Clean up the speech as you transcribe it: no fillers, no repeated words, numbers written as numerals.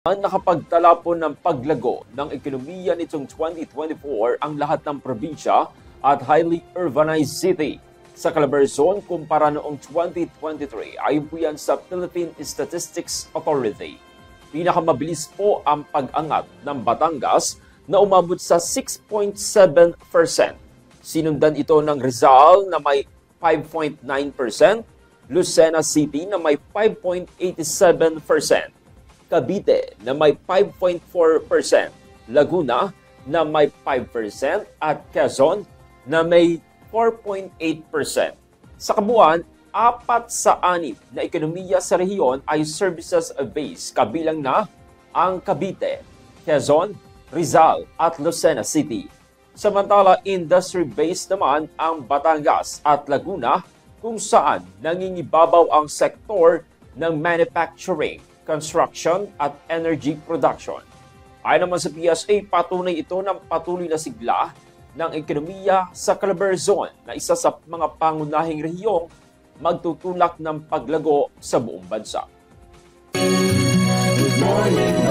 Nakapagtala po ng paglago ng ekonomiya nitong 2024 ang lahat ng probinsya at highly urbanized city. Sa Calabarzon, kumpara noong 2023, ayon po yan sa Philippine Statistics Authority. Pinakamabilis po ang pag-angat ng Batangas na umabot sa 6.7%. Sinundan ito ng Rizal na may 5.9%, Lucena City na may 5.87%. Cavite na may 5.4%, Laguna na may 5% at Quezon na may 4.8%. Sa kabuuan, 4 sa 6 na ekonomiya sa rehiyon ay services-based, kabilang na ang Cavite, Quezon, Rizal at Lucena City. Samantala, industry-based naman ang Batangas at Laguna kung saan nangingibabaw ang sektor ng manufacturing, construction at energy production. Ayon naman sa PSA, patunay ito ng patuloy na sigla ng ekonomiya sa Calabarzon na isa sa mga pangunahing rehiyong magtutulak ng paglago sa buong bansa. Good morning.